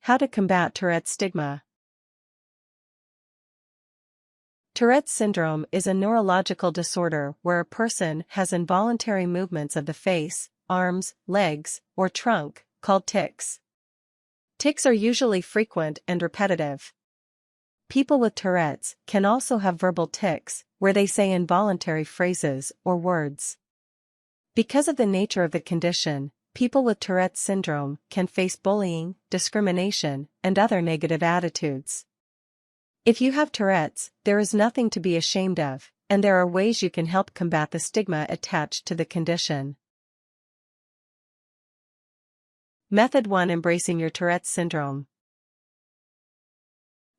How to combat Tourette's stigma. Tourette's syndrome is a neurological disorder where a person has involuntary movements of the face, arms, legs, or trunk, called tics. Tics are usually frequent and repetitive. People with Tourette's can also have verbal tics, where they say involuntary phrases or words. Because of the nature of the condition, people with Tourette's syndrome can face bullying, discrimination, and other negative attitudes. If you have Tourette's, there is nothing to be ashamed of, and there are ways you can help combat the stigma attached to the condition. Method 1: Embracing your Tourette's syndrome.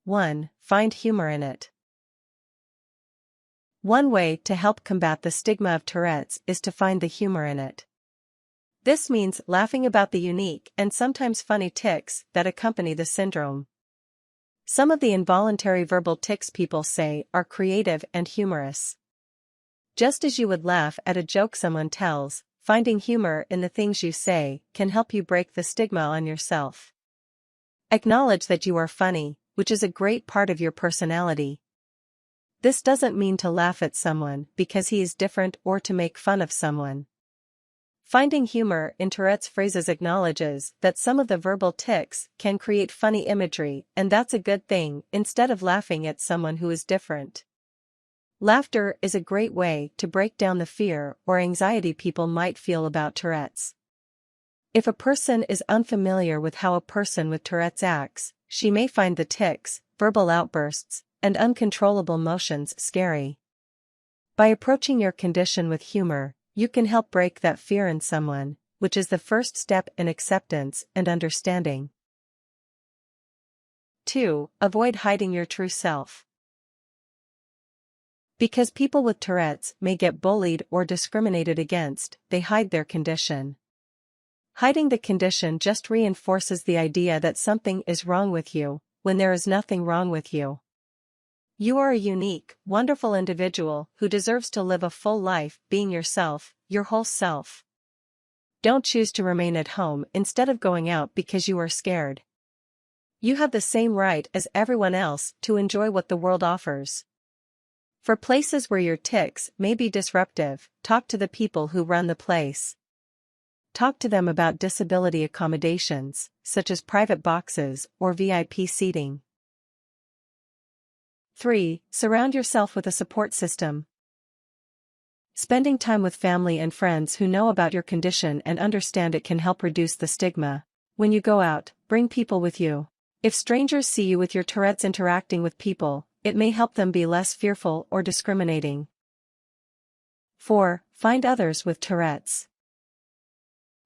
1. Find humor in it. One way to help combat the stigma of Tourette's is to find the humor in it. This means laughing about the unique and sometimes funny tics that accompany the syndrome. Some of the involuntary verbal tics people say are creative and humorous. Just as you would laugh at a joke someone tells, finding humor in the things you say can help you break the stigma on yourself. Acknowledge that you are funny, which is a great part of your personality. This doesn't mean to laugh at someone because he is different or to make fun of someone. Finding humor in Tourette's phrases acknowledges that some of the verbal tics can create funny imagery, and that's a good thing, instead of laughing at someone who is different. Laughter is a great way to break down the fear or anxiety people might feel about Tourette's. If a person is unfamiliar with how a person with Tourette's acts, she may find the tics, verbal outbursts, and uncontrollable motions scary. By approaching your condition with humor, you can help break that fear in someone, which is the first step in acceptance and understanding. 2. Avoid hiding your true self. Because people with Tourette's may get bullied or discriminated against, they hide their condition. Hiding the condition just reinforces the idea that something is wrong with you, when there is nothing wrong with you. You are a unique, wonderful individual who deserves to live a full life being yourself, your whole self. Don't choose to remain at home instead of going out because you are scared. You have the same right as everyone else to enjoy what the world offers. For places where your tics may be disruptive, talk to the people who run the place. Talk to them about disability accommodations, such as private boxes or VIP seating. 3. Surround yourself with a support system. Spending time with family and friends who know about your condition and understand it can help reduce the stigma. When you go out, bring people with you. If strangers see you with your Tourette's interacting with people, it may help them be less fearful or discriminating. 4. Find others with Tourette's.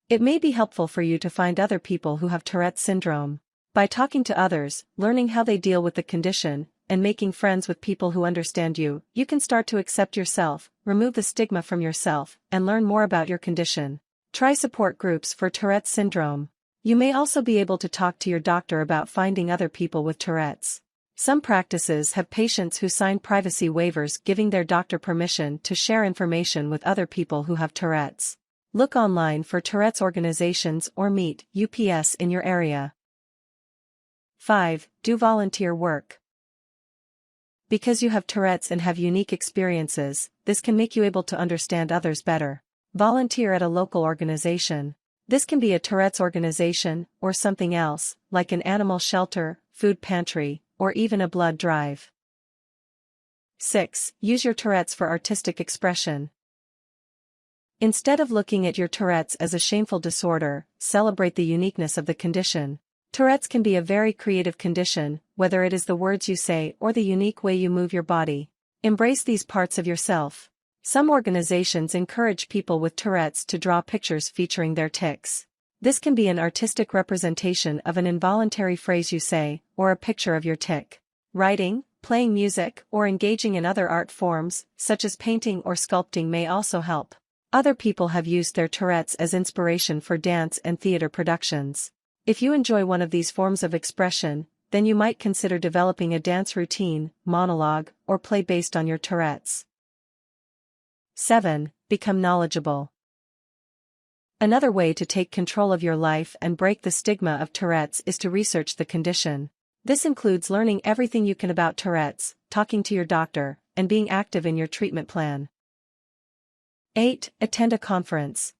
It may be helpful for you to find other people who have Tourette's syndrome. By talking to others, learning how they deal with the condition, and making friends with people who understand you, you can start to accept yourself, remove the stigma from yourself, and learn more about your condition. Try support groups for Tourette's syndrome. You may also be able to talk to your doctor about finding other people with Tourette's. Some practices have patients who sign privacy waivers giving their doctor permission to share information with other people who have Tourette's. Look online for Tourette's organizations or meet UPS in your area. 5. Do volunteer work. Because you have Tourette's and have unique experiences, this can make you able to understand others better. Volunteer at a local organization. This can be a Tourette's organization, or something else, like an animal shelter, food pantry, or even a blood drive. 6. Use your Tourette's for artistic expression. Instead of looking at your Tourette's as a shameful disorder, celebrate the uniqueness of the condition. Tourette's can be a very creative condition, whether it is the words you say or the unique way you move your body. Embrace these parts of yourself. Some organizations encourage people with Tourette's to draw pictures featuring their tics. This can be an artistic representation of an involuntary phrase you say, or a picture of your tic. Writing, playing music, or engaging in other art forms, such as painting or sculpting, may also help. Other people have used their Tourette's as inspiration for dance and theater productions. If you enjoy one of these forms of expression, then you might consider developing a dance routine, monologue, or play based on your Tourette's. 7. Become knowledgeable. Another way to take control of your life and break the stigma of Tourette's is to research the condition. This includes learning everything you can about Tourette's, talking to your doctor, and being active in your treatment plan. 8. Attend a conference.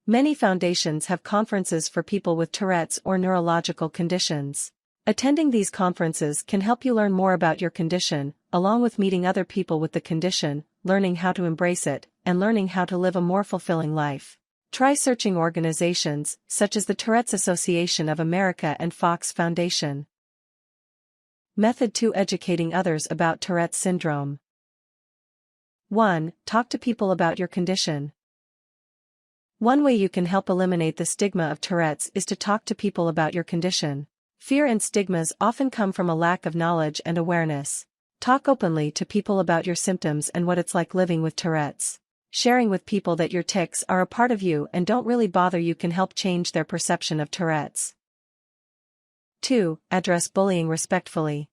Many foundations have conferences for people with Tourette's or neurological conditions. Attending these conferences can help you learn more about your condition, along with meeting other people with the condition, learning how to embrace it, and learning how to live a more fulfilling life. Try searching organizations, such as the Tourette's Association of America and Fox Foundation. Method 2. Educating others about Tourette's syndrome. 1. Talk to people about your condition. One way you can help eliminate the stigma of Tourette's is to talk to people about your condition. Fear and stigmas often come from a lack of knowledge and awareness. Talk openly to people about your symptoms and what it's like living with Tourette's. Sharing with people that your tics are a part of you and don't really bother you can help change their perception of Tourette's. 2. Address bullying respectfully.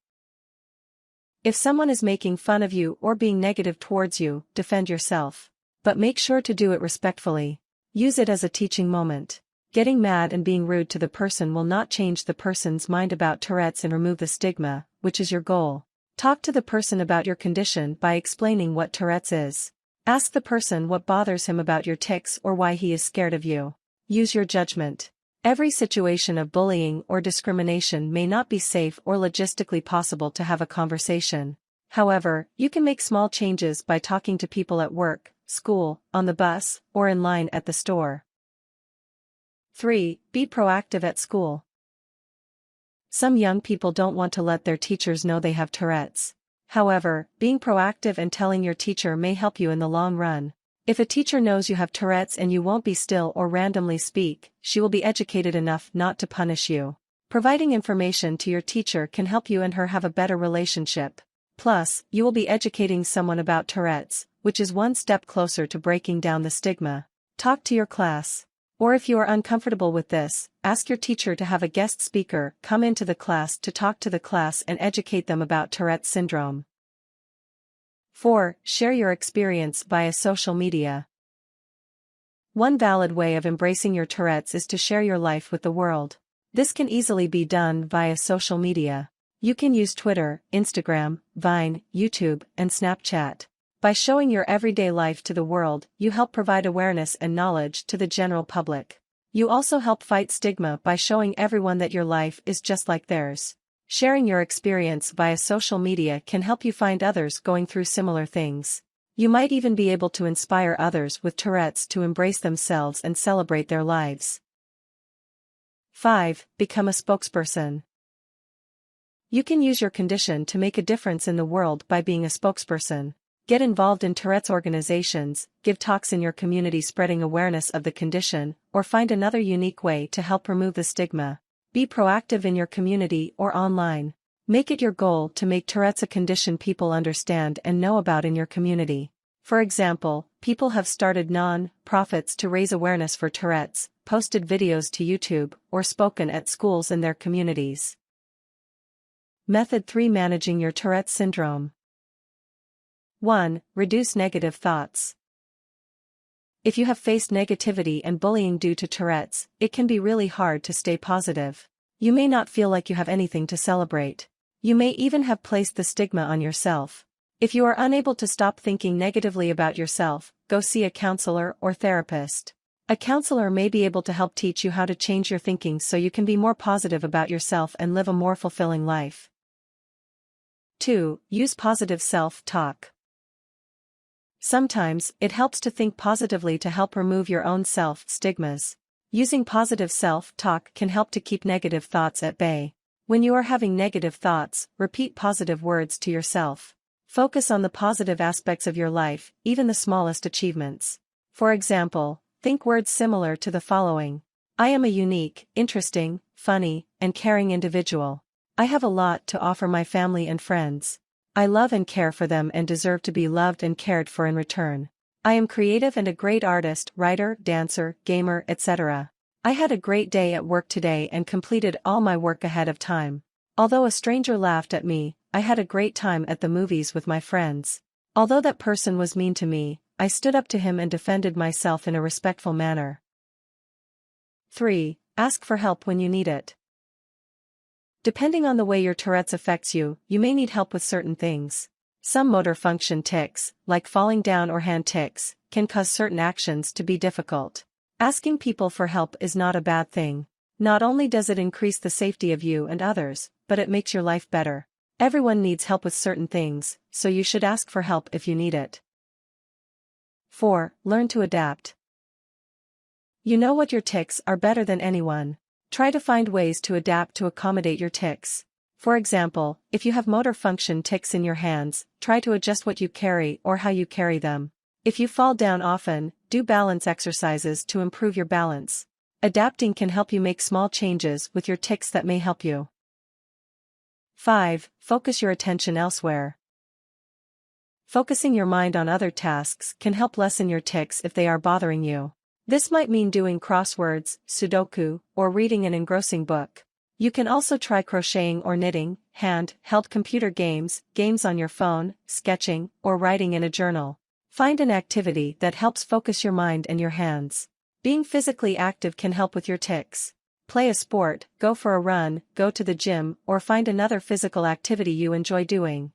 If someone is making fun of you or being negative towards you, defend yourself. But make sure to do it respectfully. Use it as a teaching moment. Getting mad and being rude to the person will not change the person's mind about Tourette's and remove the stigma, which is your goal. Talk to the person about your condition by explaining what Tourette's is. Ask the person what bothers him about your tics or why he is scared of you. Use your judgment. Every situation of bullying or discrimination may not be safe or logistically possible to have a conversation. However, you can make small changes by talking to people at work, school, on the bus, or in line at the store. 3. Be proactive at school. Some young people don't want to let their teachers know they have Tourette's. However, being proactive and telling your teacher may help you in the long run. If a teacher knows you have Tourette's and you won't be still or randomly speak, she will be educated enough not to punish you. Providing information to your teacher can help you and her have a better relationship. Plus, you will be educating someone about Tourette's, which is one step closer to breaking down the stigma. Talk to your class. Or if you are uncomfortable with this, ask your teacher to have a guest speaker come into the class to talk to the class and educate them about Tourette's syndrome. 4. Share your experience via social media. One valid way of embracing your Tourette's is to share your life with the world. This can easily be done via social media. You can use Twitter, Instagram, Vine, YouTube, and Snapchat. By showing your everyday life to the world, you help provide awareness and knowledge to the general public. You also help fight stigma by showing everyone that your life is just like theirs. Sharing your experience via social media can help you find others going through similar things. You might even be able to inspire others with Tourette's to embrace themselves and celebrate their lives. 5. Become a spokesperson. You can use your condition to make a difference in the world by being a spokesperson. Get involved in Tourette's organizations, give talks in your community spreading awareness of the condition, or find another unique way to help remove the stigma. Be proactive in your community or online. Make it your goal to make Tourette's a condition people understand and know about in your community. For example, people have started non-profits to raise awareness for Tourette's, posted videos to YouTube, or spoken at schools in their communities. Method 3. Managing your Tourette's syndrome. 1. Reduce negative thoughts. If you have faced negativity and bullying due to Tourette's, it can be really hard to stay positive. You may not feel like you have anything to celebrate. You may even have placed the stigma on yourself. If you are unable to stop thinking negatively about yourself, go see a counselor or therapist. A counselor may be able to help teach you how to change your thinking so you can be more positive about yourself and live a more fulfilling life. 2. Use positive self-talk. Sometimes, it helps to think positively to help remove your own self-stigmas. Using positive self-talk can help to keep negative thoughts at bay. When you are having negative thoughts, repeat positive words to yourself. Focus on the positive aspects of your life, even the smallest achievements. For example, think words similar to the following. I am a unique, interesting, funny, and caring individual. I have a lot to offer my family and friends. I love and care for them and deserve to be loved and cared for in return. I am creative and a great artist, writer, dancer, gamer, etc. I had a great day at work today and completed all my work ahead of time. Although a stranger laughed at me, I had a great time at the movies with my friends. Although that person was mean to me, I stood up to him and defended myself in a respectful manner. 3. Ask for help when you need it. Depending on the way your Tourette's affects you, you may need help with certain things. Some motor function tics, like falling down or hand tics, can cause certain actions to be difficult. Asking people for help is not a bad thing. Not only does it increase the safety of you and others, but it makes your life better. Everyone needs help with certain things, so you should ask for help if you need it. 4. Learn to adapt. You know what your tics are better than anyone. Try to find ways to adapt to accommodate your tics. For example, if you have motor function tics in your hands, try to adjust what you carry or how you carry them. If you fall down often, do balance exercises to improve your balance. Adapting can help you make small changes with your tics that may help you. 5. Focus your attention elsewhere. Focusing your mind on other tasks can help lessen your tics if they are bothering you. This might mean doing crosswords, Sudoku, or reading an engrossing book. You can also try crocheting or knitting, hand-held computer games, games on your phone, sketching, or writing in a journal. Find an activity that helps focus your mind and your hands. Being physically active can help with your tics. Play a sport, go for a run, go to the gym, or find another physical activity you enjoy doing.